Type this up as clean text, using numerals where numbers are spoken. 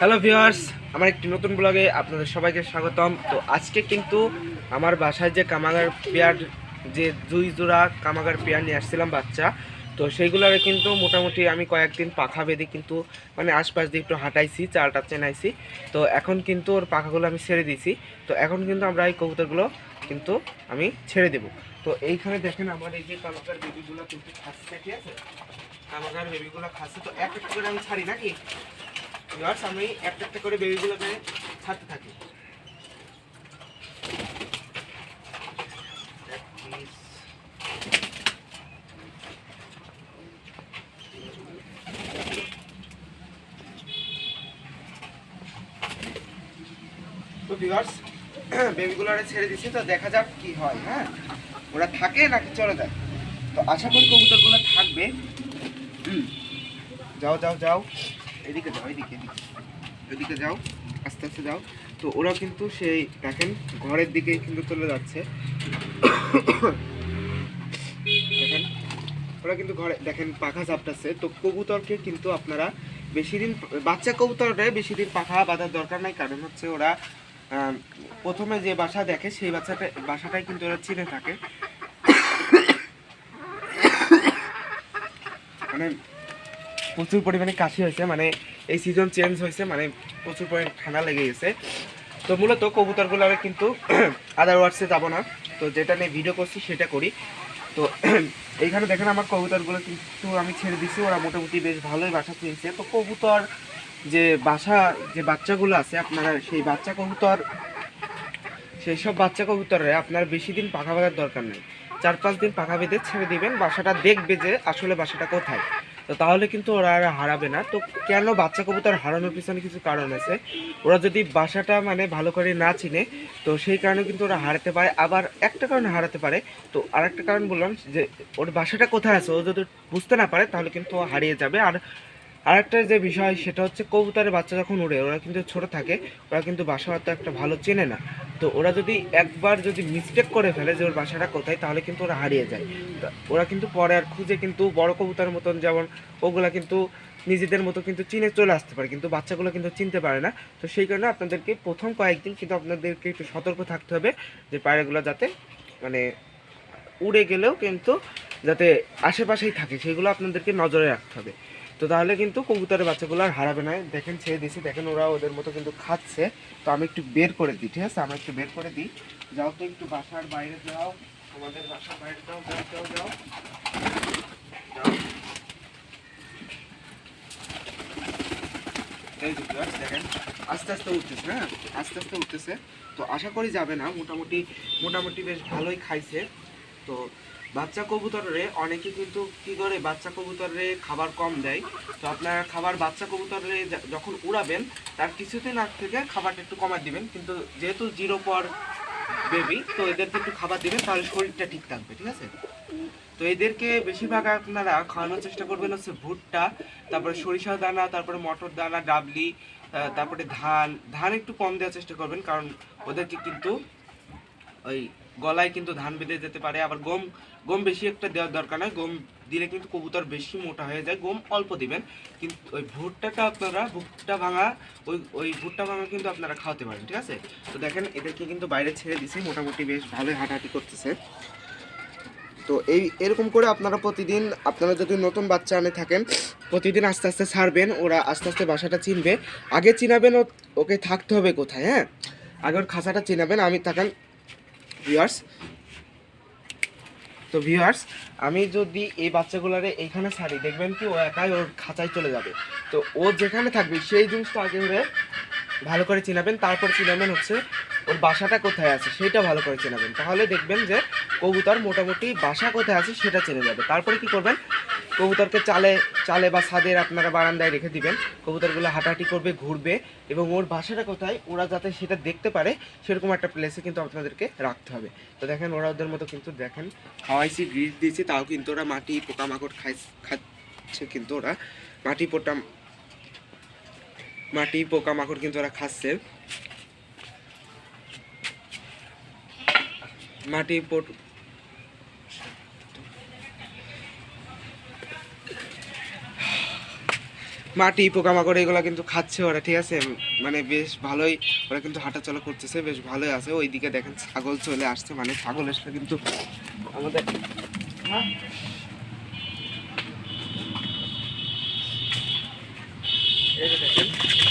Hello viewers, আমার একটি নতুন ব্লগে আপনাদের সবাইকে স্বাগতম। তো আজকে কিন্তু আমার বাসায় যে কামাগার পেয়ার, যে 2 জোড়া কামাগার পেয়ার নিয়ে আসছিলাম বাচ্চা, তো সেইগুলোরে কিন্তু মোটামুটি আমি কয়েকদিন পাখা বেঁধে কিন্তু মানে আশপাশ দিয়ে একটু হাঁটাইছি, চালটা চেনাইছি। তো এখন কিন্তু ওর পাখাগুলো আমি ছেড়ে দিয়েছি। তো এখন কিন্তু আমরা এই কবুতরগুলো কিন্তু আমি ছেড়ে দেব। তো এইখানে দেখেন আমার এই যে কামাগার বেবিগুলো কিন্তু খাচ্ছে, ঠিক আছে? কামাগার বেবিগুলো খাচ্ছে, তো এক একটা করে আমি ছাড়ি নাকি ভিউয়ার্স, আমি একটা একটা করে বেবিগুলোকে ছাড়তে থাকি। তো ভিউয়ার্স, বেবিগুলোরে ছেড়ে দিচ্ছি, তো দেখা যাক কি হয়। হ্যাঁ, ওরা থাকে নাকি চলে যায়। তো আশা করি কবুতরগুলো থাকবে। যাও যাও যাও, এদিকে যাও, এদিকে এদিকে এদিকে যাও, আস্তে আস্তে যাও। তো ওরা কিন্তু সেই দেখেন ঘরের দিকে কিন্তু চলে যাচ্ছে। দেখেন ওরা কিন্তু ঘরে দেখেন পাখা ঝাপটাচ্ছে। তো কবুতরকে কিন্তু আপনারা বেশি দিন, বাচ্চা কবুতরটা বেশি দিন পাখা বাঁধার দরকার নাই। কারণ হচ্ছে ওরা প্রথমে যে বাসা দেখে সেই বাসাটাই কিন্তু ওরা চিনে থাকে। মানে প্রচুর পরিমাণে কাশি হয়েছে, মানে এই সিজন চেঞ্জ হয়েছে, মানে প্রচুর পরিমাণে ঠান্ডা লেগে গেছে। তো মূলত কবুতরগুলো আমি কিন্তু আদার ওয়ার্ডসে যাবো না, তো যেটা নিয়ে ভিডিও করছি সেটা করি। তো এইখানে দেখেন আমার কবুতরগুলো কিন্তু আমি ছেড়ে দিচ্ছি, ওরা মোটামুটি বেশ ভালোই বাসা চিনছে। তো কবুতর যে বাসা, যে বাচ্চাগুলো আছে আপনারা সেই সব বাচ্চা কবুতরে আপনার বেশি দিন পাখা বাঁধার দরকার নেই। 4-5 দিন পাখা বেঁধে ছেড়ে দিবেন, বাসাটা দেখবে যে আসলে বাসাটা কোথায়। তো তাহলে কিন্তু ওরা আর হারাবে না। তো কেন বাচ্চা কবুতর হারানোর পিছনে কিছু কারণ আছে। ওরা যদি বাসাটা মানে ভালো করে না চিনে, তো সেই কারণে কিন্তু ওরা হারাতে পারে। আবার একটা কারণে হারাতে পারে, তো আরেকটা কারণ বললাম যে ওর বাসাটা কোথায় আছে ও যদি বুঝতে না পারে তাহলে কিন্তু ও হারিয়ে যাবে। আর আরেকটা যে বিষয় সেটা হচ্ছে কবুতরের বাচ্চা যখন উড়ে, ওরা কিন্তু ছোট থাকে, ওরা কিন্তু বাসা হয়তো একটা ভালো চেনে না। তো ওরা যদি একবার যদি মিস্টেক করে ফেলে যে ওর বাসাটা কোথায়, তাহলে কিন্তু ওরা হারিয়ে যায়। ওরা কিন্তু পরে আর খুঁজে কিন্তু বড় কবুতরের মতন যেমন ওগুলা কিন্তু নিজেদের মতো কিন্তু চিনে চলে আসতে পারে, কিন্তু বাচ্চাগুলো কিন্তু চিনতে পারে না। তো সেই কারণে আপনাদেরকে প্রথম কয়েকদিন কিন্তু আপনাদেরকে একটু সতর্ক থাকতে হবে যে পায়রাগুলো যাতে মানে উড়ে গেলেও কিন্তু যাতে আশেপাশেই থাকে, সেগুলো আপনাদেরকে নজরে রাখতে হবে। তো তাহলে কিন্তু কবুতরের বাচ্চাগুলো আর হারাবে না। দেখেন ছেড়ে দিয়েছি, দেখেন ওরা ওদের মতো কিন্তু খাচ্ছে। তো আমি একটু বের করে দিই, ঠিক আছে? আমি একটু বের করে দিই। যাও তো একটু বাসার বাইরে যাও, আমাদের বাসার বাইরে যাও, যাও যাও যাও যাও। এই যে দেখেন আস্তে আস্তে উঠতেছে, হ্যাঁ আস্তে আস্তে উঠতেছে। তো আশা করি যাবে না, মোটামুটি মোটামুটি বেশ ভালোই খাইছে। তো বাচ্চা কবুতরে অনেকে কিন্তু কি করে, বাচ্চা কবুতরে খাবার কম দেয়। তো আপনারা খাবার বাচ্চা কবুতরে যখন উড়াবেন তার কিছুদিন আগ থেকে খাবারটা একটু কমায় দিবেন। কিন্তু যেহেতু 0 পর বেবি, তো এদেরকে একটু খাবার দিবেন, তাহলে শরীরটা ঠিক থাকবে, ঠিক আছে? তো এদেরকে বেশিরভাগ আপনারা খাওয়ানোর চেষ্টা করবেন হচ্ছে ভুট্টা, তারপরে সরিষা দানা, তারপরে মটর দানা, ডাবলি, তারপরে ধান ধান একটু কম দেওয়ার চেষ্টা করবেন, কারণ ওদেরকে কিন্তু ওই গলায় কিন্তু ধান বেঁধে যেতে পারে। আবার গম গম বেশি একটা দেওয়ার দরকার নয়, গম দিলে কিন্তু কবুতর বেশি মোটা হয়ে যায়। গম অল্প দিবেন, কিন্তু ওই ভুট্টাটা আপনারা ভুট্টা ভাঙা, ওই ভুট্টা ভাঙা কিন্তু আপনারা খাওয়াতে পারেন, ঠিক আছে? তো দেখেন এদেরকে কিন্তু বাইরে ছেড়ে দিছি, মোটামুটি বেশ ভালোই হাঁটাহাঁটি করতেছে। তো এরকম করে আপনারা প্রতিদিন, আপনারা যদি নতুন বাচ্চা আনে থাকেন, প্রতিদিন আস্তে আস্তে ছাড়বেন, ওরা আস্তে আস্তে বাসাটা চিনবে। আগে চিনাবেন ওকে থাকতে হবে কোথায়। হ্যাঁ, আগে ওর খাঁচাটা চিনাবেন। আমি থাকেন ভিউয়ার্স, তো ভিউয়ার্স, আমি যদি এই বাচ্চাগুলোরে এইখানে ছাড়ি, দেখবেন কি ও একাই ওর খাঁচায় চলে যাবে। তো ও যেখানে থাকবে সেই জিনিসটা আগে ওরে ভালো করে চিনাবেন। তারপর চিনাবেন হচ্ছে ওর বাসাটা কোথায় আছে সেটা ভালো করে চিনাবেন। তাহলে দেখবেন যে কবুতর মোটামুটি বাসা কোথায় আছে সেটা চিনে যাবে। তারপরে কি করবেন, কবুতরকে চালে চালে বা ছাদের আপনারা বারান্দায় রেখে দিবেন। কবুতরগুলো হাঁটাহাঁটি করবে, ঘুরবে, এবং ওর বাসাটা কোথায় ওরা যাতে সেটা দেখতে পারে সেরকম একটা প্লেসে কিন্তু আপনাদেরকে রাখতে হবে। তো দেখেন ওরা ওদের মতো কিন্তু দেখেন খাওয়াইছি, গ্রিস দিয়েছি, তাও কিন্তু ওরা মাটি পোকামাকড় খাচ্ছে। কিন্তু ওরা মাটি পোকামাকড় কিন্তু ওরা খাচ্ছে। মাটি মাটি পোকামাকড় এগুলো কিন্তু খাচ্ছে ওরা, ঠিক আছে। মানে বেশ ভালোই ওরা কিন্তু হাঁটাচলা করতেছে, বেশ ভালোই আছে। ওইদিকে দেখেন ছাগল চলে আসছে, মানে ছাগল এসে কিন্তু আমাদের এই যে দেখেন